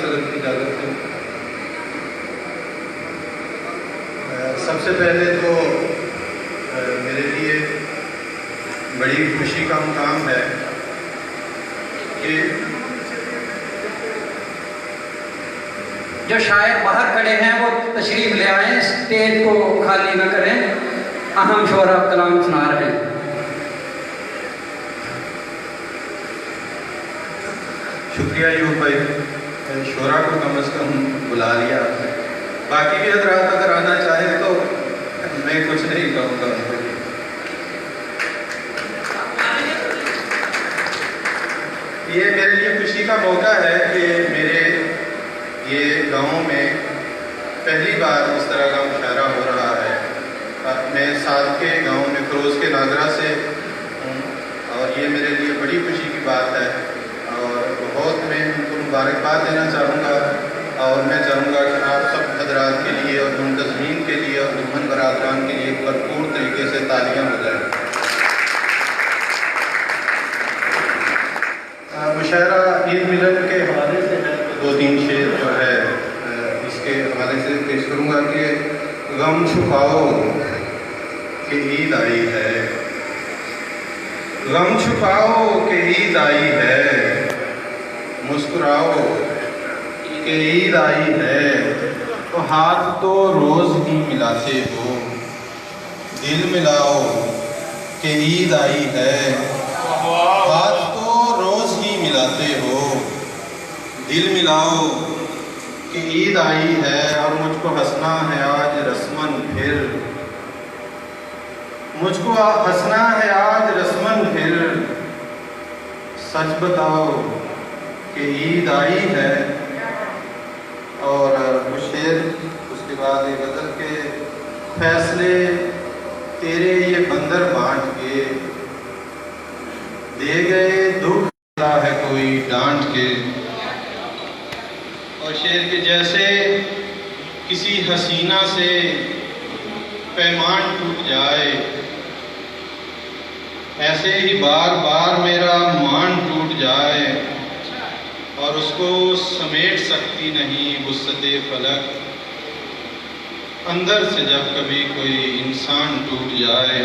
صدر کی اجازت سے سب سے پہلے تو میرے لیے بڑی خوشی کا مقام ہے کہ جو شاعر باہر کھڑے ہیں وہ تشریف لے آئیں، اسٹیج کو خالی نہ کریں، اہم شعراء کلام سنا رہے ہیں۔ شکریہ یوب بھائی، شعراء کو کم از کم بلا لیا آپ نے۔ باقی بھی حضرات اگر آنا چاہیں تو میں کچھ نہیں کہوں گا ان کو۔ یہ میرے لیے خوشی کا موقع ہے کہ میرے یہ گاؤں میں پہلی بار اس طرح کا مشاعرہ ہو رہا ہے۔ میں ساتھ کے گاؤں میں فروز کے ناظرہ سے ہوں اور یہ میرے لیے بڑی خوشی کی بات ہے اور بہت میں ان کو مبارکباد دینا چاہوں گا اور میں چاہوں گا کہ آپ سب حضرات کے لیے اور منتظمین کے لیے اور دشمن برادران کے لیے بھرپور طریقے سے تالیاں ہو جائیں۔ مشاعرہ عید ملن کے حوالے سے ہے تو 2-3 شعر جو ہے اس کے حوالے سے پیش کروں گا کہ غم چھپاؤ کہ عید آئی ہے، غم چھپاؤ کہ عید آئی ہے، مسکراؤ کہ عید آئی ہے، تو ہاتھ تو روز ہی ملاتے ہو، دل ملاؤ کہ عید آئی ہے، ہاتھ تو روز ہی ملاتے ہو، دل ملاؤ کہ عید آئی ہے، اور مجھ کو ہنسنا ہے آج رسمن پھر، مجھ کو ہنسنا ہے آج رسمن پھر، سچ بتاؤ کہ عید آئی ہے۔ اور کچھ شعر اس کے بعد یہ غزل کے فیصلے تیرے یہ بندر بانٹ کے دے گئے، دکھ ہے کوئی ڈانٹ کے، اور شعر کے جیسے کسی حسینہ سے پیمان ٹوٹ جائے، ایسے ہی بار بار میرا مان ٹوٹ جائے، اور اس کو سمیٹ سکتی نہیں وسعت فلک، اندر سے جب کبھی کوئی انسان ٹوٹ جائے۔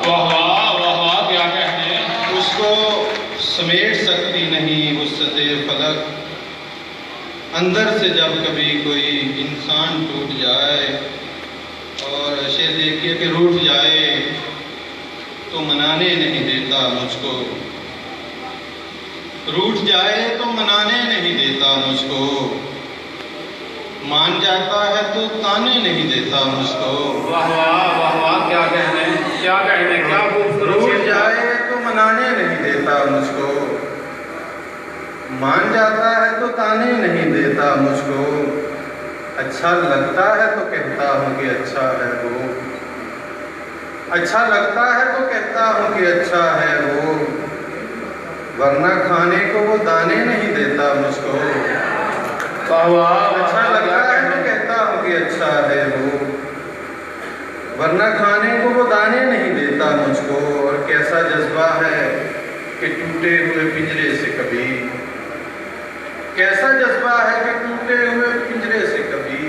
واہ واہ واہ واہ، کیا کہتے ہیں؟ اس کو سمیٹ سکتی نہیں وسعت فلک، اندر سے جب کبھی کوئی انسان ٹوٹ جائے۔ اور شعر دیکھیے کہ روٹھ جائے تو منانے نہیں دیتا مجھ کو، روٹھ جائے تو منانے نہیں دیتا مجھ کو، مان جاتا ہے تو تانے نہیں دیتا مجھ کو۔ واہ واہ واہ واہ، کیا کہنے، کیا کہنے، کیا خوبصورت۔ روٹھ جائے تو منانے نہیں دیتا مجھ کو، مان جاتا ہے تو تانے نہیں دیتا مجھ کو، اچھا لگتا ہے تو کہتا ہوں کہ اچھا ہے وہ، اچھا لگتا ہے تو کہتا ہوں کہ اچھا ہے وہ، ورنہ کھانے کو وہ دانے نہیں دیتا مجھ کو۔ واہ واہ، اچھا لگتا ہے تو کہتا ہوں کہ اچھا ہے وہ، ورنہ کھانے کو وہ دانے نہیں دیتا مجھ کو۔ اور کیسا جذبہ ہے کہ ٹوٹے ہوئے پنجرے سے کبھی، کیسا جذبہ ہے کہ ٹوٹے ہوئے پنجرے سے کبھی،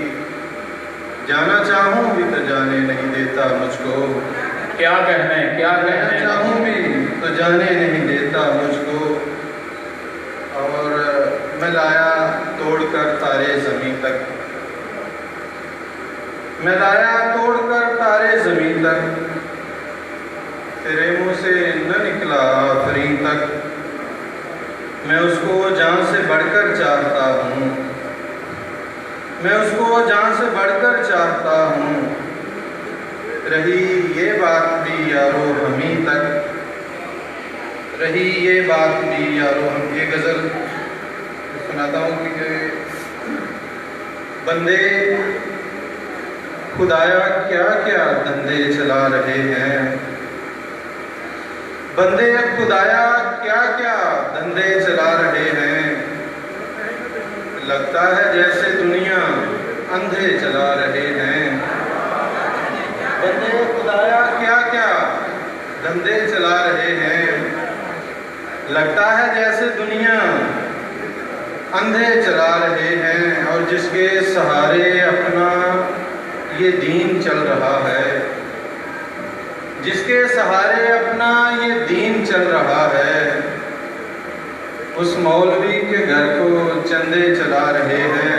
جانا چاہوں بھی تو جانے نہیں دیتا مجھ کو، کیا کہنے، کیا جانا کہنے۔ چاہوں بھی تو جانے نہیں دیتا مجھ کو۔ اور میں لایا توڑ کر تارے زمین تک، میں لایا توڑ کر تارے زمین تک، تیرے منہ سے نہ نکلا آفرین تک، میں اس کو جان سے بڑھ کر چاہتا ہوں، میں اس کو جان سے بڑھ کر چاہتا ہوں، رہی یہ بات بھی یارو ہمیں تک، رہی یہ بات بھی یارو ہم۔ یہ غزل سناتا ہوں کہ بندے خدایا کیا کیا دھندے چلا رہے ہیں، بندے خدایا کیا کیا دھندے چلا رہے ہیں، لگتا ہے جیسے دنیا اندھے چلا رہے ہیں، بندے خدایا کیا کیا دھندے چلا رہے ہیں، لگتا ہے جیسے دنیا اندھے چلا رہے ہیں اور جس کے سہارے اپنا یہ دین چل رہا ہے، جس کے سہارے اپنا یہ دین چل رہا ہے، اس مولوی کے گھر کو چندے چلا رہے ہیں۔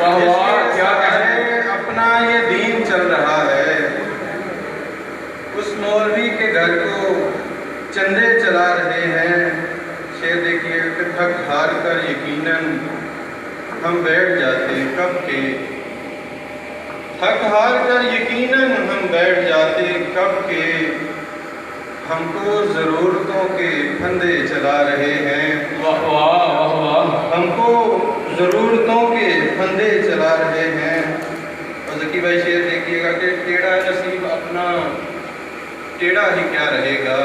واہ جس واہ کے کیا کہنے سہارے اپنا یہ دین چل رہا ہے، اس مولوی کے گھر کو چندے چلا رہے ہیں۔ شعر دیکھیے کہ تھک ہار کر یقیناً ہم بیٹھ جاتے کب کے، تھک ہار کر یقیناً ہم بیٹھ جاتے کب کے، ہم کو ضرورتوں کے پھندے چلا رہے ہیں، واہ واہ واہ واہ ہم کو ضرورتوں کے پھندے چلا رہے ہیں۔ اور ذکی بھائی شعر دیکھیے گا کہ ٹیڑھا نصیب اپنا ٹیڑھا ہی کیا رہے گا،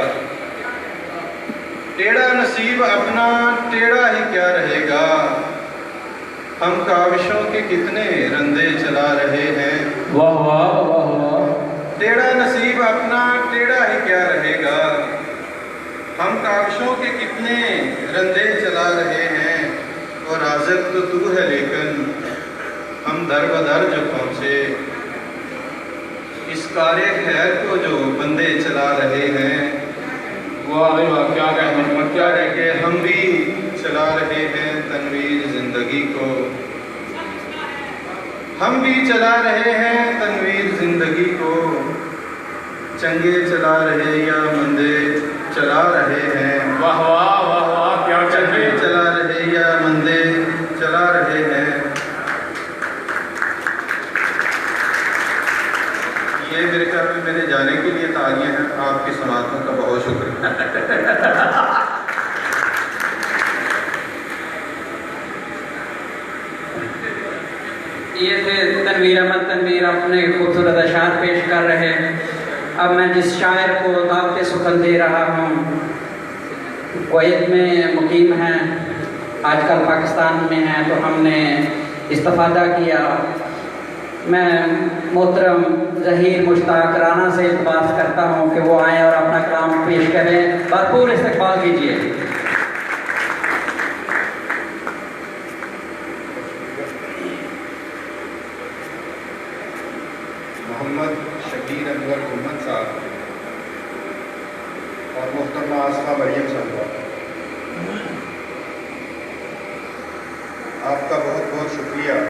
ٹیڑھا نصیب اپنا ٹیڑھا ہی کیا رہے گا، ہم کاوشوں کے کتنے رندے چلا رہے ہیں۔ واہ واہ واہ واہ ٹیڑھا نصیب اپنا ٹیڑھا ہی کیا رہے گا، ہم کاوشوں کے کتنے رندے چلا رہے ہیں۔ اور رازق تو تو ہے لیکن ہم در بدر جو پہنچے، اس کار خیر کو جو بندے چلا رہے ہیں۔ واہ واہ کیا کہنے کیا کیا ہے کہ ہم بھی چلا رہے ہیں تنویر زندگی کو، ہم بھی چلا رہے ہیں تنویر زندگی کو، چنگے چلا رہے یا مندے چلا رہے ہیں، واہ واہ واہ واہ کیا چنگے کہنے چلا رہے یا مندے چلا رہے ہیں۔ یہ میرے خیال میں میرے جانے کے لیے تالیاں ہیں، آپ کی سماعتوں کا بہت شکریہ۔ یہ تھے تنویر احمد تنویر اپنے خوبصورت اشعار پیش کر رہے ہیں۔ اب میں جس شاعر کو دعوت سخن دے رہا ہوں، کویت میں مقیم ہیں، آج کل پاکستان میں ہیں، تو ہم نے استفادہ کیا۔ میں محترم ظہیر مشتاق رانا سے التماس کرتا ہوں کہ وہ آئیں اور اپنا کلام پیش کریں، بھرپور استقبال کیجیے۔ محمد شبیر انور محمد صاحب اور محترمہ آصفہ مریم صاحبہ، آپ کا بہت بہت شکریہ۔